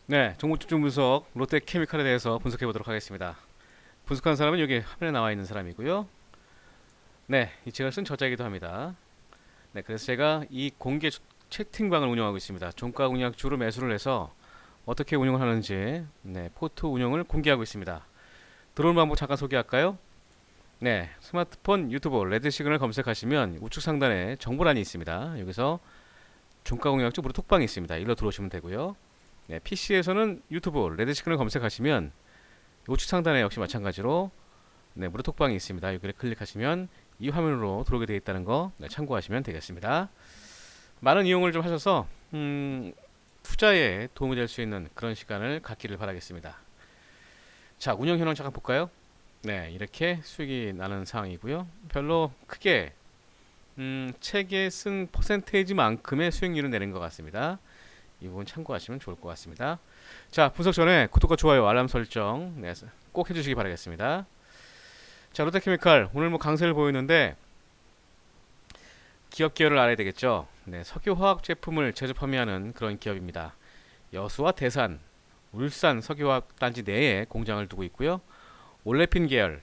네, 종목 집중 분석 롯데케미칼에 대해서 분석해 보도록 하겠습니다. 분석한 사람은 여기 화면에 나와 있는 사람이고요. 네, 이 제가 쓴 저자이기도 합니다. 네, 그래서 제가 이 공개 채팅방을 운영하고 있습니다. 종가 공략 주로 매수를 해서 어떻게 운영을 하는지 포트 운영을 공개하고 있습니다. 들어오는 방법 잠깐 소개할까요? 네, 스마트폰 유튜브 레드 시그널 검색하시면 우측 상단에 정보란이 있습니다. 여기서 종가 공략주 무료 톡방이 있습니다. 일로 들어오시면 되고요. 네, PC에서는 유튜브 레드 시그널 검색하시면 우측 상단에 역시 마찬가지로 무료 톡방이 있습니다. 여기를 클릭하시면 이 화면으로 들어오게 되어 있다는 거 참고하시면 되겠습니다. 많은 이용을 좀 하셔서 투자에 도움이 될 수 있는 그런 시간을 갖기를 바라겠습니다. 자, 운영 현황 잠깐 볼까요? 네, 이렇게 수익이 나는 상황이고요. 별로 크게 책에 쓴 퍼센테이지만큼의 수익률을 내는 것 같습니다. 이 부분 참고하시면 좋을 것 같습니다. 자, 분석 전에 구독과 좋아요, 알람 설정 꼭 해주시기 바라겠습니다. 자, 롯데케미칼 오늘 뭐 강세를 보이는데 기업 기여를 알아야 되겠죠. 네, 석유화학 제품을 제조 판매하는 그런 기업입니다. 여수와 대산, 울산 석유화학 단지 내에 공장을 두고 있고요. 올레핀 계열,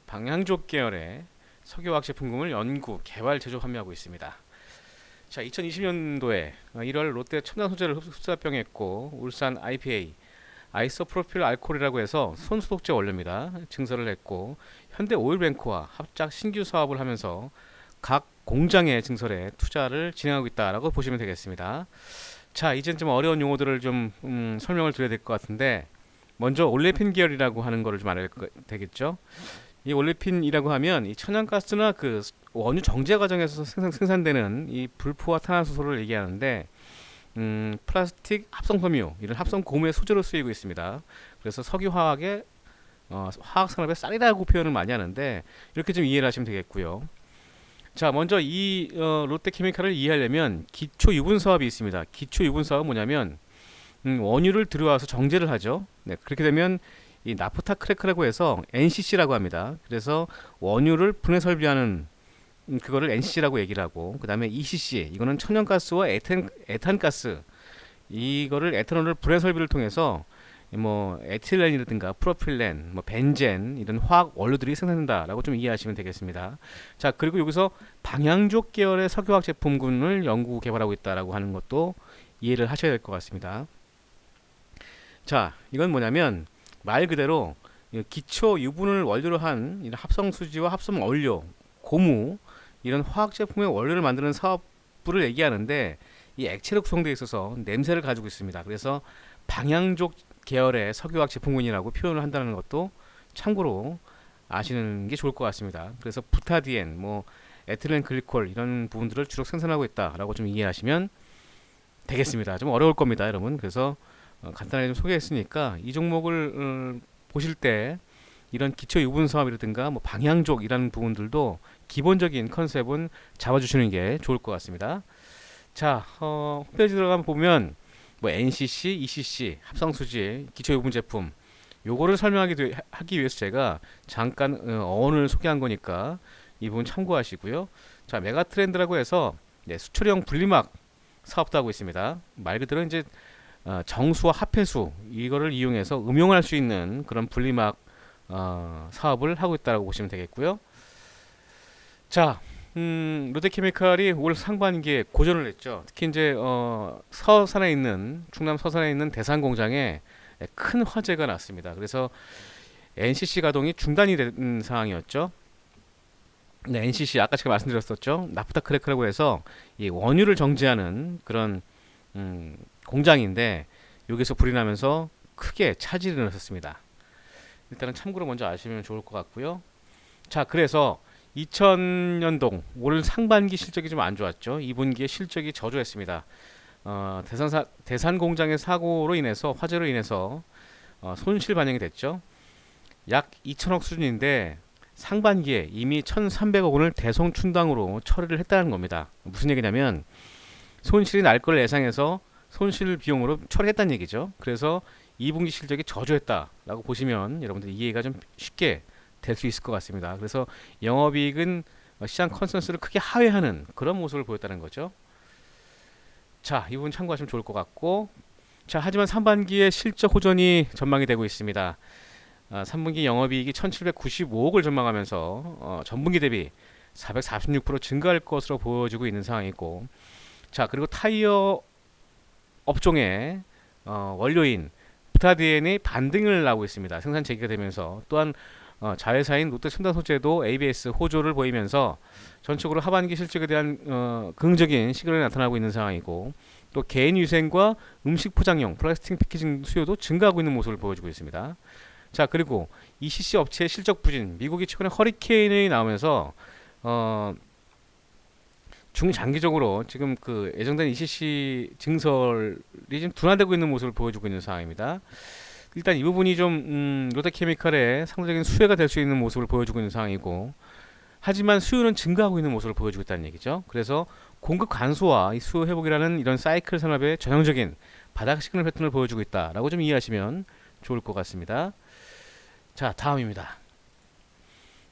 방향족 계열의 석유화학 제품군을 연구, 개발, 제조 판매하고 있습니다. 자, 2020년도에 1월 롯데 첨단 소재를 흡수합병했고 울산 IPA 아이소프로필 알코올이라고 해서 손소독제 원료입니다. 증설을 했고 현대 오일뱅크와 합작 신규 사업을 하면서 각 공장의 증설에 투자를 진행하고 있다라고 보시면 되겠습니다. 자, 이젠 좀 어려운 용어들을 좀 설명을 드려야 될 것 같은데 먼저 올레핀 계열이라고 하는 거를 좀 알아야 되겠죠. 이 올레핀이라고 하면 이 천연가스나 그 원유 정제 과정에서 생산되는 이 불포화 탄화수소를 얘기하는데 플라스틱 합성 섬유 이런 합성 고무의 소재로 쓰이고 있습니다. 그래서 석유화학의 화학 산업의 쌀이라고 표현을 많이 하는데 이렇게 좀 이해를 하시면 되겠고요. 자, 먼저 이 롯데케미칼을 이해하려면 기초 유분 사업이 있습니다. 기초 유분 사업은 뭐냐면 원유를 들여와서 정제를 하죠. 네, 그렇게 되면 이 나프타 크래커라고 해서 NCC라고 합니다. 그래서 원유를 분해 설비하는 그거를 NCC라고 얘기를 하고 그 다음에 ECC 이거는 천연가스와 에탄가스 이거를 에탄올을 분해 설비를 통해서 뭐 에틸렌이라든가 프로필렌, 뭐 벤젠 이런 화학 원료들이 생산된다라고 좀 이해하시면 되겠습니다. 자, 그리고 여기서 방향족 계열의 석유화학 제품군을 연구 개발하고 있다라고 하는 것도 이해를 하셔야 될 것 같습니다. 자, 이건 뭐냐면 말 그대로 기초 유분을 원료로 한 이런 합성 수지와 합성 원료, 고무 이런 화학 제품의 원료를 만드는 사업부를 얘기하는데 이 액체로 구성되어 있어서 냄새를 가지고 있습니다. 그래서 방향족 계열의 석유화학 제품군이라고 표현을 한다는 것도 참고로 아시는 게 좋을 것 같습니다. 그래서 부타디엔, 뭐 에틸렌 글리콜 이런 부분들을 주로 생산하고 있다라고 좀 이해하시면 되겠습니다. 좀 어려울 겁니다, 여러분. 그래서 간단하게 좀 소개했으니까 이 종목을 보실 때 이런 기초 유분 사업이라든가 뭐 방향족 이라는 부분들도 기본적인 컨셉은 잡아주시는 게 좋을 것 같습니다. 자, 홈페이지 들어가면 보면 뭐 NCC, ECC, 합성수지, 기초유분 제품 요거를 하기 위해서 제가 잠깐 어원을 소개한 거니까 이 부분 참고하시고요. 자, 메가트렌드라고 해서 수출형 분리막 사업도 하고 있습니다. 말 그대로 이제 정수와 합해수 이거를 이용해서 음용할 수 있는 그런 분리막 사업을 하고 있다고 보시면 되겠고요. 자, 롯데케미칼이 올 상반기에 고전을 했죠. 특히 이제 서산에 있는 충남 서산에 있는 대산 공장에 큰 화재가 났습니다. 그래서 NCC 가동이 중단이 된 상황이었죠. 네, NCC 아까 제가 말씀드렸었죠. 나프타 크래커라고 해서 이 원유를 정제하는 그런 공장인데 여기서 불이 나면서 크게 차질이 일어났습니다. 일단은 참고로 먼저 아시면 좋을 것 같고요. 자, 그래서 2000년도 올 상반기 실적이 좀 안 좋았죠. 2분기에 실적이 저조했습니다. 대산 공장의 사고로 인해서 화재로 인해서 손실 반영이 됐죠. 약 2천억 수준인데 상반기에 이미 1,300억 원을 대성충당으로 처리를 했다는 겁니다. 무슨 얘기냐면 손실이 날 걸 예상해서 손실 비용으로 처리했다는 얘기죠. 그래서 2분기 실적이 저조했다라고 보시면 여러분들 이해가 좀 쉽게 될 수 있을 것 같습니다. 그래서 영업이익은 시장 컨센서스를 크게 하회하는 그런 모습을 보였다는 거죠. 자, 이 부분 참고하시면 좋을 것 같고, 자, 하지만 상반기에 실적 호전이 전망이 되고 있습니다. 3분기 영업이익이 1795억을 전망하면서 전분기 대비 446% 증가할 것으로 보여지고 있는 상황이고, 자, 그리고 타이어 업종의 원료인 부타디엔이 반등을 나오고 있습니다. 생산 재개가 되면서 또한 자회사인 롯데첨단소재도 ABS 호조를 보이면서 전적으로 하반기 실적에 대한 긍정적인 시그널이 나타나고 있는 상황이고, 또 개인위생과 음식 포장용 플라스틱 패키징 수요도 증가하고 있는 모습을 보여주고 있습니다. 자, 그리고 ECC 업체의 실적 부진, 미국이 최근에 허리케인이 나오면서 중장기적으로 지금 그 예정된 ECC 증설이 좀 둔화되고 있는 모습을 보여주고 있는 상황입니다. 일단 이 부분이 좀 롯데케미칼의 상대적인 수혜가 될 수 있는 모습을 보여주고 있는 상황이고, 하지만 수요는 증가하고 있는 모습을 보여주고 있다는 얘기죠. 그래서 공급 간소와 이 수요 회복이라는 이런 사이클 산업의 전형적인 바닥 시그널 패턴을 보여주고 있다라고 좀 이해하시면 좋을 것 같습니다. 자, 다음입니다.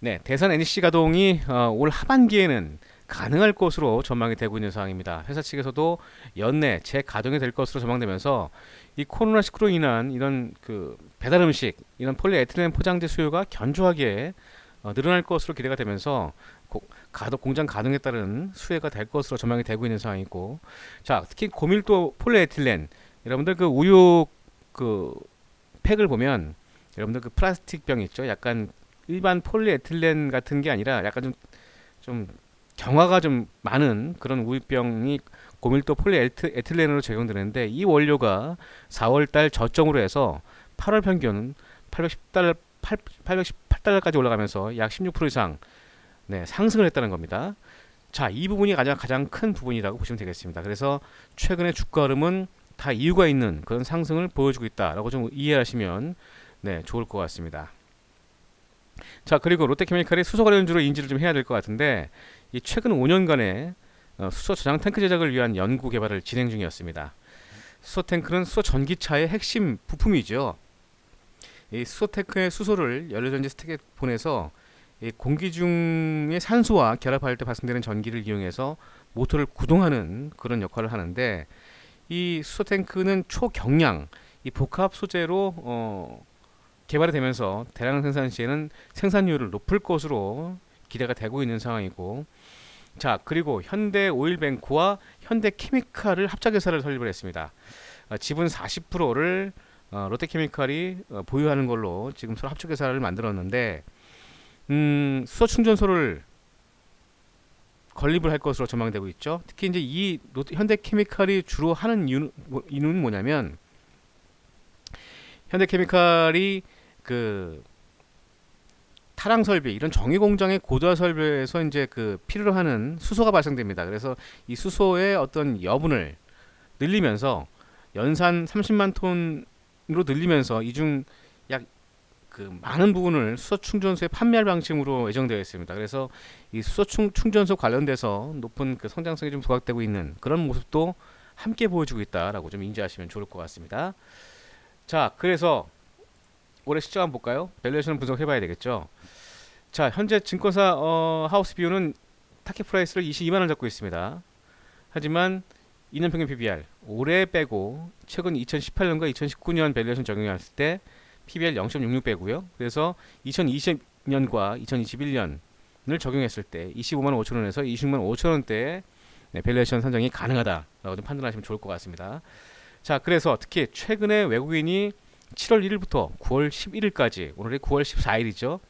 네, 대산 NEC 가동이 올 하반기에는 가능할 것으로 전망이 되고 있는 상황입니다. 회사 측에서도 연내 재가동이 될 것으로 전망되면서 이 코로나19로 인한 이런 그 배달 음식, 이런 폴리에틸렌 포장재 수요가 견조하게 늘어날 것으로 기대가 되면서 공장 가동에 따른 수혜가 될 것으로 전망이 되고 있는 상황이고, 자, 특히 고밀도 폴리에틸렌, 여러분들 그 우유 그 팩을 보면 여러분들 그 플라스틱 병 있죠? 약간 일반 폴리에틸렌 같은 게 아니라 약간 좀 경화가 좀 많은 그런 우유병이 고밀도 폴리에틸렌으로 적용되는데, 이 원료가 4월달 저점으로 해서 8월 평균 818달러까지 올라가면서 약 16% 이상 상승을 했다는 겁니다. 자, 이 부분이 가장 큰 부분이라고 보시면 되겠습니다. 그래서 최근에 주가 흐름은 다 이유가 있는 그런 상승을 보여주고 있다라고 좀 이해하시면 좋을 것 같습니다. 자, 그리고 롯데케미칼이 수소 관련주로 인지를 좀 해야 될 것 같은데, 이 최근 5년간의 수소 저장 탱크 제작을 위한 연구 개발을 진행 중이었습니다. 수소 탱크는 수소 전기차의 핵심 부품이죠. 이 수소 탱크의 수소를 연료전지 스택에 보내서 이 공기 중의 산소와 결합할 때 발생되는 전기를 이용해서 모터를 구동하는 그런 역할을 하는데, 이 수소 탱크는 초경량 이 복합 소재로 개발이 되면서 대량 생산 시에는 생산율을 높을 것으로 기대가 되고 있는 상황이고, 자, 그리고 현대 오일뱅크와 현대 케미칼을 합작회사를 설립을 했습니다. 지분 40%를 롯데케미칼이 보유하는 걸로 지금 서로 합작회사를 만들었는데, 수소 충전소를 건립을 할 것으로 전망되고 있죠. 특히 이제 이 현대케미칼이 주로 하는 이유는 뭐냐면, 현대케미칼이 그 타랑 설비, 이런 정유 공장의 고도화 설비에서 이제 그 필요로 하는 수소가 발생됩니다. 그래서 이 수소의 어떤 여분을 늘리면서 연산 30만 톤으로 늘리면서 이중 약 그 많은 부분을 수소 충전소에 판매할 방침으로 예정되어 있습니다. 그래서 이 수소 충전소 관련돼서 높은 그 성장성이 좀 부각되고 있는 그런 모습도 함께 보여주고 있다라고 좀 인지하시면 좋을 것 같습니다. 자, 그래서 올해 실적 한번 볼까요? 밸류에이션 분석해봐야 되겠죠. 자, 현재 증권사 하우스 비율은 타켓 프라이스를 22만원 잡고 있습니다. 하지만 2년 평균 PBR 올해 빼고 최근 2018년과 2019년 밸류에이션 적용했을 때 PBR 0.66 빼고요. 그래서 2020년과 2021년을 적용했을 때 25만 5천원에서 26만 5천원대의 밸류에이션 산정이 가능하다라고 좀 판단하시면 좋을 것 같습니다. 자, 그래서 특히 최근에 외국인이 7월 1일부터 9월 11일까지, 오늘이 9월 14일이죠.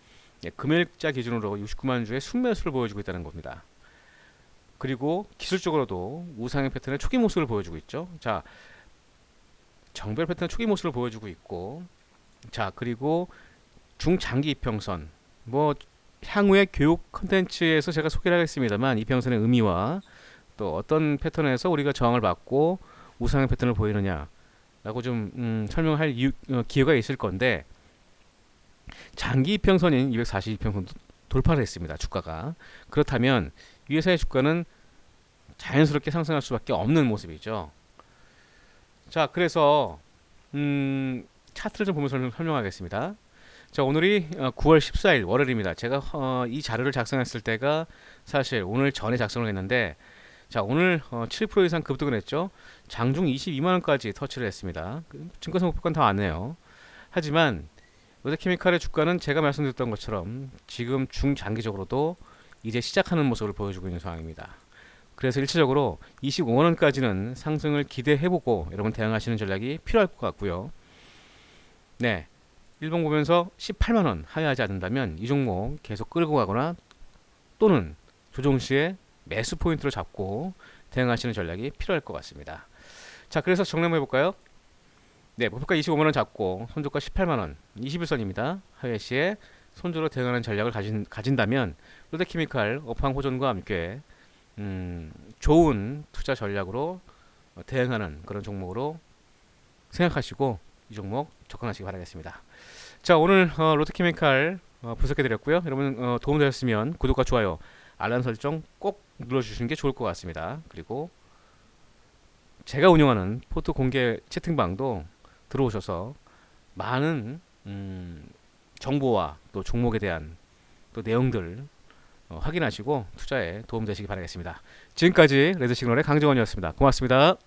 금일자 기준으로 69만 주의 순매수를 보여주고 있다는 겁니다. 그리고 기술적으로도 우상향 패턴의 초기 모습을 보여주고 있죠. 자, 정별 패턴의 초기 모습을 보여주고 있고, 자, 그리고 중장기 이평선, 뭐 향후의 교육 컨텐츠에서 제가 소개를 하겠습니다만, 이평선의 의미와 또 어떤 패턴에서 우리가 저항을 받고 우상향 패턴을 보이느냐 라고 좀 설명할 기회가 있을 건데, 장기 이평선인 242평선도 돌파를 했습니다. 주가가. 그렇다면 이 회사의 주가는 자연스럽게 상승할 수밖에 없는 모습이죠. 자, 그래서 차트를 좀 보면서 설명하겠습니다. 자, 오늘이 9월 14일 월요일입니다. 제가 이 자료를 작성했을 때가 사실 오늘 전에 작성을 했는데, 자, 오늘 7% 이상 급등을 했죠. 장중 22만 원까지 터치를 했습니다. 증권사 목표가는 다 왔네요. 하지만 롯데케미칼의 주가는 제가 말씀드렸던 것처럼 지금 중장기적으로도 이제 시작하는 모습을 보여주고 있는 상황입니다. 그래서 일차적으로 25만 원까지는 상승을 기대해보고 여러분 대응하시는 전략이 필요할 것 같고요. 네, 일봉 보면서 18만 원 하회하지 않는다면 이 종목 계속 끌고 가거나 또는 조정 시에 매수 포인트로 잡고 대응하시는 전략이 필요할 것 같습니다. 자, 그래서 정리 한번 해볼까요? 네, 목표가 25만 원 잡고 손절가 18만 원, 21선입니다. 하회 시에 손절로 대응하는 전략을 가진다면 롯데케미칼 업황 호전과 함께 좋은 투자 전략으로 대응하는 그런 종목으로 생각하시고 이 종목 접근하시기 바라겠습니다. 자, 오늘 롯데케미칼 분석해드렸고요. 여러분 도움되셨으면 구독과 좋아요, 알람 설정 꼭 눌러주시는 게 좋을 것 같습니다. 그리고 제가 운영하는 포트 공개 채팅방도 들어오셔서 많은 정보와 또 종목에 대한 또 내용들 확인하시고 투자에 도움되시기 바라겠습니다. 지금까지 레드시그널의 강정원이었습니다. 고맙습니다.